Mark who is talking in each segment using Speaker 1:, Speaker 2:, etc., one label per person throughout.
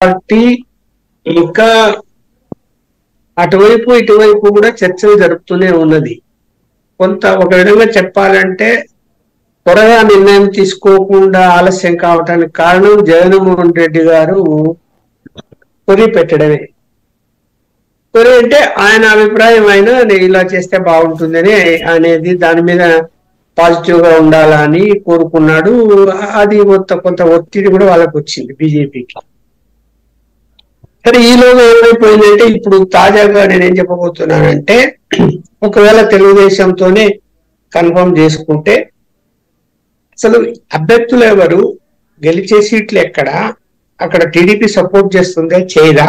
Speaker 1: Party ఇంకా అటువైపు ఇటువైపు కూడా చర్చలు జరుపుతూనే ఉన్నది. కొంత ఒక విధంగా చెప్పాలంటే త్వరగా నిర్ణయం తీసుకోకుండా ఆలస్యం కావటానికి కారణం జగన్మోహన్ రెడ్డి గారు కొరి పెట్టడమే. కొరి అంటే ఆయన అభిప్రాయం ఆయన ఇలా చేస్తే బాగుంటుందని అనేది దాని మీద పాజిటివ్ గా ఉండాలని కోరుకున్నాడు. అది కొంత ఒత్తిడి కూడా వాళ్ళకు వచ్చింది బీజేపీకి. సరే, ఈలోగా ఏమైపోయిందంటే ఇప్పుడు తాజాగా నేనేం చెప్పబోతున్నానంటే ఒకవేళ తెలుగుదేశంతోనే కన్ఫర్మ్ చేసుకుంటే అసలు అభ్యర్థులు ఎవరు, గెలిచే సీట్లు ఎక్కడ, అక్కడ టీడీపీ సపోర్ట్ చేస్తుందే చేయదా,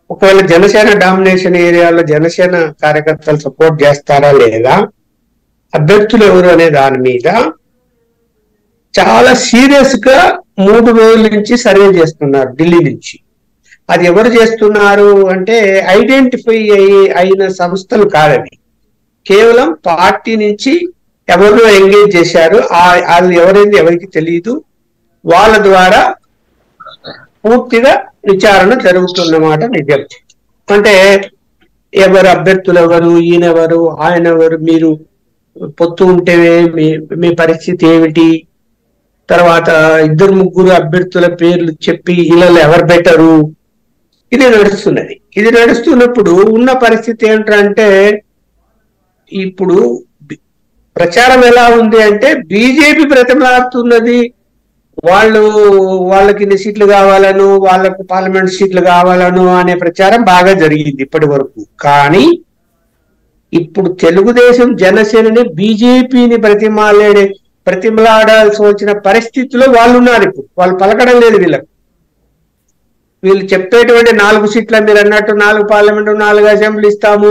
Speaker 1: ఒకవేళ జనసేన డామినేషన్ ఏరియాలో జనసేన కార్యకర్తలు సపోర్ట్ చేస్తారా లేదా, అభ్యర్థులు ఎవరు అనే దాని మీద చాలా సీరియస్ గా 3 రోజుల నుంచి సర్వే చేస్తున్నారు ఢిల్లీ నుంచి. అది ఎవరు చేస్తున్నారు అంటే ఐడెంటిఫై అయిన సంస్థలు కాదవి, కేవలం పార్టీ నుంచి ఎవరినో ఎంగేజ్ చేశారు, అది ఎవరైంది ఎవరికి తెలియదు, వాళ్ళ ద్వారా పూర్తిగా విచారణ జరుగుతున్నమాట నిజం. అంటే ఎవరు అభ్యర్థులు ఎవరు, ఈయనెవరు, ఆయన ఎవరు, మీరు పొత్తు ఉంటే మీ పరిస్థితి ఏమిటి, తర్వాత 2-3 అభ్యర్థుల పేర్లు చెప్పి ఇళ్ళలో ఎవరు బెటరు, ఇది నడుస్తున్నది. ఇది నడుస్తున్నప్పుడు ఉన్న పరిస్థితి ఏంటంటే ఇప్పుడు ప్రచారం ఎలా ఉంది అంటే బీజేపీ బ్రతిమలాడుతున్నది, వాళ్ళకి ఇన్ని సీట్లు కావాలను, వాళ్ళకు పార్లమెంట్ సీట్లు కావాలను అనే ప్రచారం బాగా జరిగింది ఇప్పటి వరకు. కానీ ఇప్పుడు తెలుగుదేశం జనసేనని బీజేపీని బ్రతిమలాడాల్సి వచ్చిన పరిస్థితిలో వాళ్ళు ఉన్నారు. ఇప్పుడు వాళ్ళు పలకడం లేదు. వీళ్ళు చెప్పేటువంటి 4 సీట్ల మీరు అన్నట్టు 4 పార్లమెంటు 4 అసెంబ్లీ ఇస్తాము,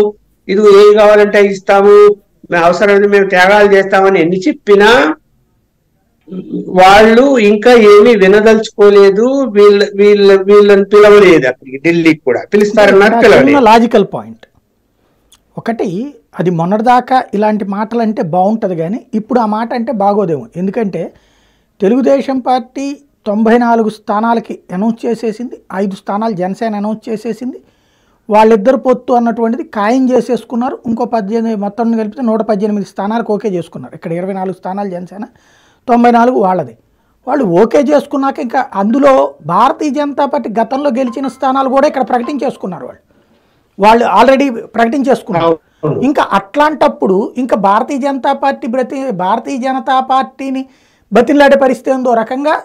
Speaker 1: ఇది ఏం కావాలంటే ఇస్తాము, అవసరమైతే మేము త్యాగాలు చేస్తామని ఎన్ని చెప్పినా వాళ్ళు ఇంకా ఏమీ వినదలుచుకోలేదు. వీళ్ళని పిలవలేదు అక్కడికి, ఢిల్లీకి కూడా పిలుస్తారన్నారు, పిలవలేదు.
Speaker 2: లాజికల్ పాయింట్ ఒకటి, అది మొన్నటిదాకా ఇలాంటి మాటలు అంటే బాగుంటుంది కానీ ఇప్పుడు ఆ మాట అంటే బాగోదేమో. ఎందుకంటే తెలుగుదేశం పార్టీ 94 స్థానాలకి అనౌన్స్ చేసేసింది, 5 స్థానాలు జనసేన అనౌన్స్ చేసేసింది, వాళ్ళిద్దరు పొత్తు అన్నటువంటిది ఖాయం చేసేసుకున్నారు. ఇంకో 18 మొత్తం కలిపితే 118 స్థానాలకు ఓకే చేసుకున్నారు. ఇక్కడ 24 స్థానాలు జనసేన, 94 వాళ్ళది. వాళ్ళు ఓకే చేసుకున్నాక ఇంకా అందులో భారతీయ జనతా పార్టీ గతంలో గెలిచిన స్థానాలు కూడా ఇక్కడ ప్రకటించేసుకున్నారు. వాళ్ళు ఆల్రెడీ ప్రకటించేసుకున్నారు. ఇంకా అట్లాంటప్పుడు ఇంకా భారతీయ జనతా పార్టీని బతిలాడే పరిస్థితి ఉందో రకంగా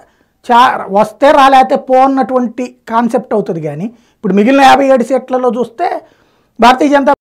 Speaker 2: వస్తే రాలేతే పో అన్నటువంటి కాన్సెప్ట్ అవుతుంది. కానీ ఇప్పుడు మిగిలిన 57 సీట్లలో చూస్తే భారతీయ జనతా